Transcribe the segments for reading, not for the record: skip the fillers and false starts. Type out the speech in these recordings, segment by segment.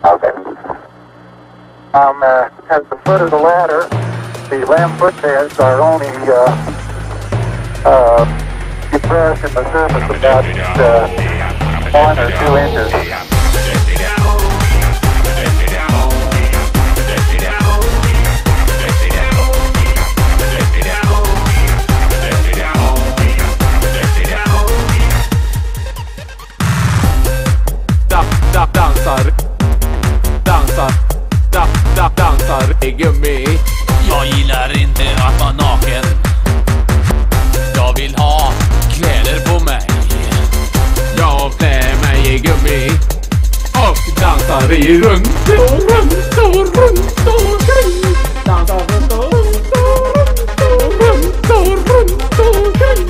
Okay. At the foot of the ladder, the lamp footpads are only depressed in the surface about 1 or 2 inches. Dansar i gummi. Jag gillar inte att vara naken. Jag vill ha kläder på mig. Jag klär mig i gummi och dansar i runt och runt och runt och kring. Dansar runt och runt och runt och runt och kring.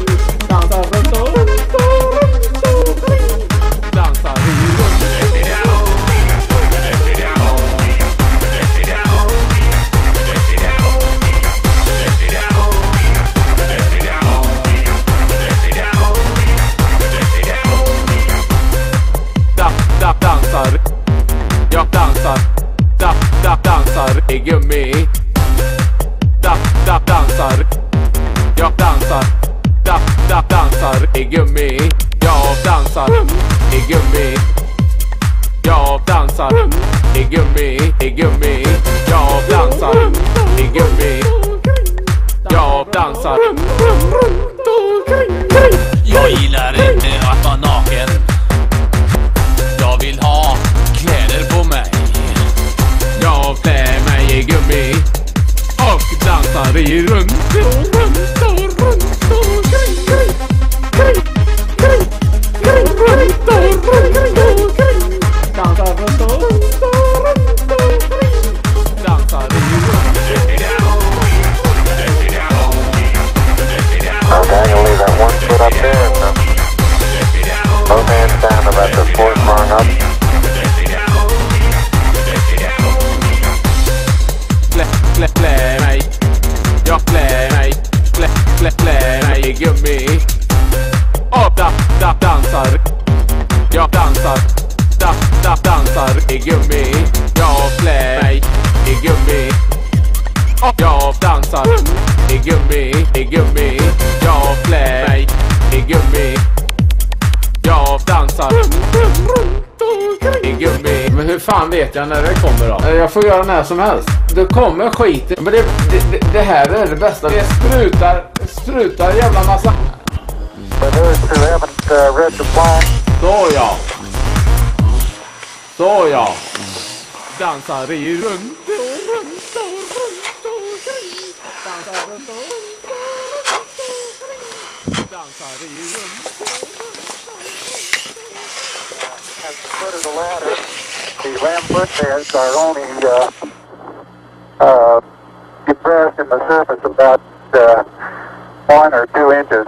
Dansar runt och runt och runt och kring. Dansar i runt. Jag dansar, dansar i gummi. Dansar. Jag dansar, dansar i gummi. Jag dansar i gummi. Jag dansar i gummi, i gummi. Jag dansar i gummi. Jag dansar. Jag gillar inte att vara naken. Jag vill ha kläder på mig. Jag klär mig i gummi och dansar i runt och runt och runt och kring, kring, kring, kring, kring, runt och runt och kring. Dansar runt och runt och runt och kring. Dansar i runt. Okay, you'll leave that 1 foot up there and both hands down about the 4th rung up. Klä mig. Jag klär mig. Klä mig i gummi och dansar. Jag dansar. Dansar i gummi. Jag klär mig i gummi och jag dansar i gummi, i gummi. Jag klär mig i gummi. Jag dansar i gummi. Men hur fan vet jag när det kommer då? Jag får göra när som helst. Det kommer skit. Men det här är det bästa. Det sprutar jävla massa. Så ja. Dansar i runt och runt och runt och kring. Dansar runt och runt och runt och kring. Dansar i runt och At the foot of the ladder, the lamp footpads are only depressed in the surface about 1 or 2 inches.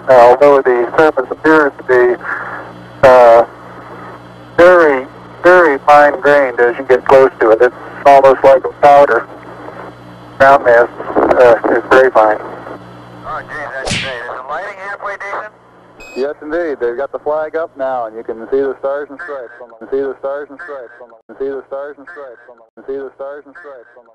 Although the surface appears to be very, very fine-grained as you get close to it. It's almost like a powder. Ground mass is very fine. Oh, geez, that's great. Is the lighting halfway decent? Yes, indeed. They've got the flag up now, and you can see the stars and stripes on them. See the stars and stripes on them. See the stars and stripes on them. See the stars and stripes on them.